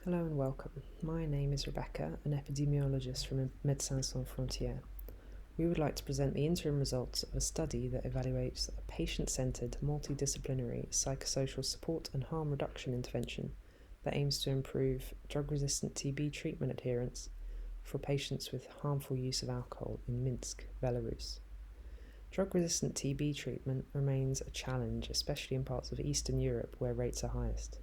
Hello and welcome. My name is Rebecca, an epidemiologist from Médecins Sans Frontières. We would like to present the interim results of a study that evaluates a patient-centred, multidisciplinary psychosocial support and harm reduction intervention that aims to improve drug-resistant TB treatment adherence for patients with harmful use of alcohol in Minsk, Belarus. Drug-resistant TB treatment remains a challenge, especially in parts of Eastern Europe where rates are highest.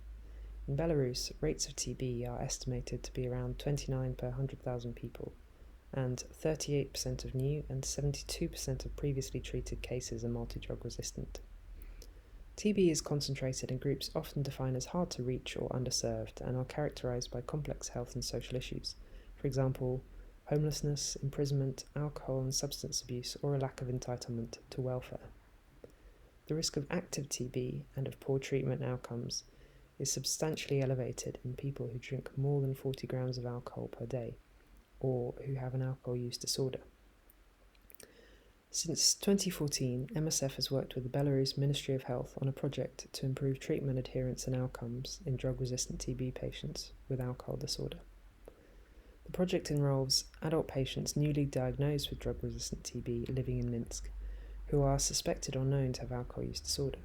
In Belarus, rates of TB are estimated to be around 29 per 100,000 people, and 38% of new and 72% of previously treated cases are multi-drug resistant. TB is concentrated in groups often defined as hard to reach or underserved and are characterized by complex health and social issues, for example, homelessness, imprisonment, alcohol and substance abuse, or a lack of entitlement to welfare. The risk of active TB and of poor treatment outcomes is substantially elevated in people who drink more than 40 grams of alcohol per day, or who have an alcohol use disorder. Since 2014, MSF has worked with the Belarus Ministry of Health on a project to improve treatment adherence and outcomes in drug-resistant TB patients with alcohol disorder. The project involves adult patients newly diagnosed with drug-resistant TB living in Minsk, who are suspected or known to have alcohol use disorder.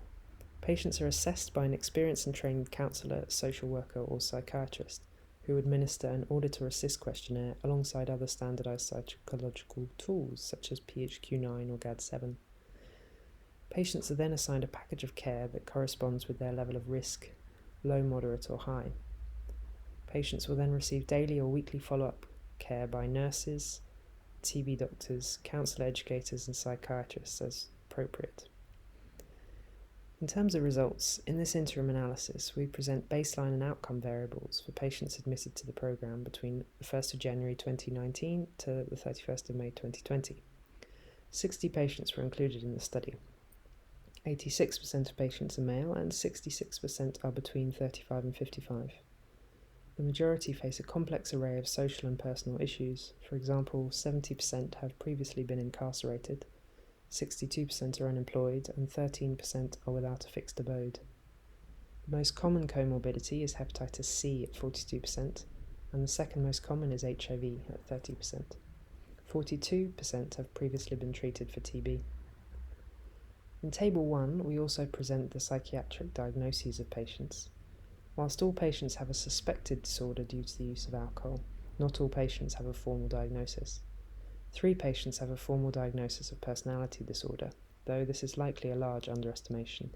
Patients are assessed by an experienced and trained counsellor, social worker or psychiatrist who administer an auditor-assist questionnaire alongside other standardised psychological tools such as PHQ-9 or GAD-7. Patients are then assigned a package of care that corresponds with their level of risk, low, moderate or high. Patients will then receive daily or weekly follow-up care by nurses, TB doctors, counsellor educators and psychiatrists as appropriate. In terms of results, in this interim analysis, we present baseline and outcome variables for patients admitted to the programme between the 1st of January 2019 to the 31st of May 2020. 60 patients were included in the study. 86% of patients are male and 66% are between 35 and 55. The majority face a complex array of social and personal issues. For example, 70% have previously been incarcerated, 62% are unemployed, and 13% are without a fixed abode. The most common comorbidity is hepatitis C at 42%, and the second most common is HIV at 30%. 42% have previously been treated for TB. In Table 1, we also present the psychiatric diagnoses of patients. Whilst all patients have a suspected disorder due to the use of alcohol, not all patients have a formal diagnosis. 3 patients have a formal diagnosis of personality disorder, though this is likely a large underestimation.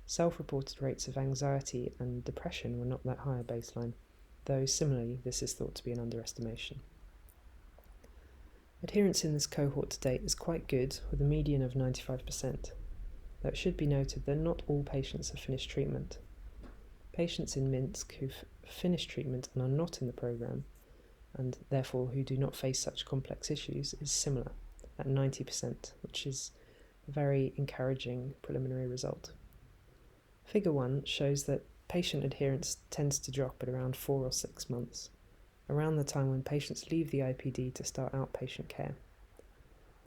Self-reported rates of anxiety and depression were not that high at baseline, though similarly this is thought to be an underestimation. Adherence in this cohort to date is quite good, with a median of 95%, though it should be noted that not all patients have finished treatment. Patients in Minsk who've finished treatment and are not in the programme, and therefore who do not face such complex issues, is similar at 90%, which is a very encouraging preliminary result. Figure 1 shows that patient adherence tends to drop at around 4 or 6 months, around the time when patients leave the IPD to start outpatient care.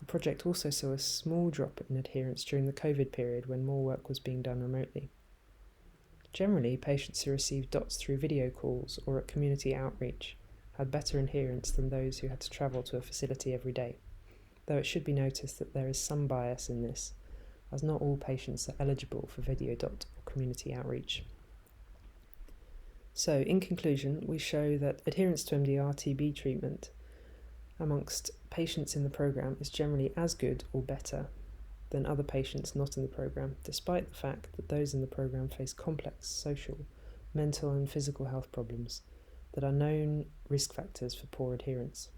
The project also saw a small drop in adherence during the COVID period when more work was being done remotely. Generally, patients who received DOTS through video calls or at community outreach had better adherence than those who had to travel to a facility every day, though it should be noticed that there is some bias in this, as not all patients are eligible for video DOT or community outreach. So, in conclusion, we show that adherence to MDR-TB treatment amongst patients in the programme is generally as good or better than other patients not in the programme, despite the fact that those in the programme face complex social, mental and physical health problems that are known risk factors for poor adherence.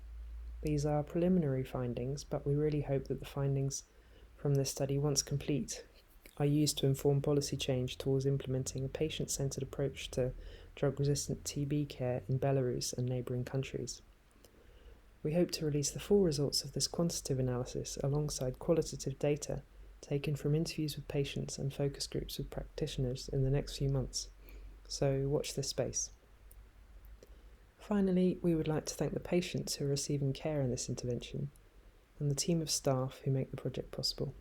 These are preliminary findings, but we really hope that the findings from this study, once complete, are used to inform policy change towards implementing a patient-centred approach to drug-resistant TB care in Belarus and neighbouring countries. We hope to release the full results of this quantitative analysis alongside qualitative data taken from interviews with patients and focus groups with practitioners in the next few months, so watch this space. Finally, we would like to thank the patients who are receiving care in this intervention and the team of staff who make the project possible.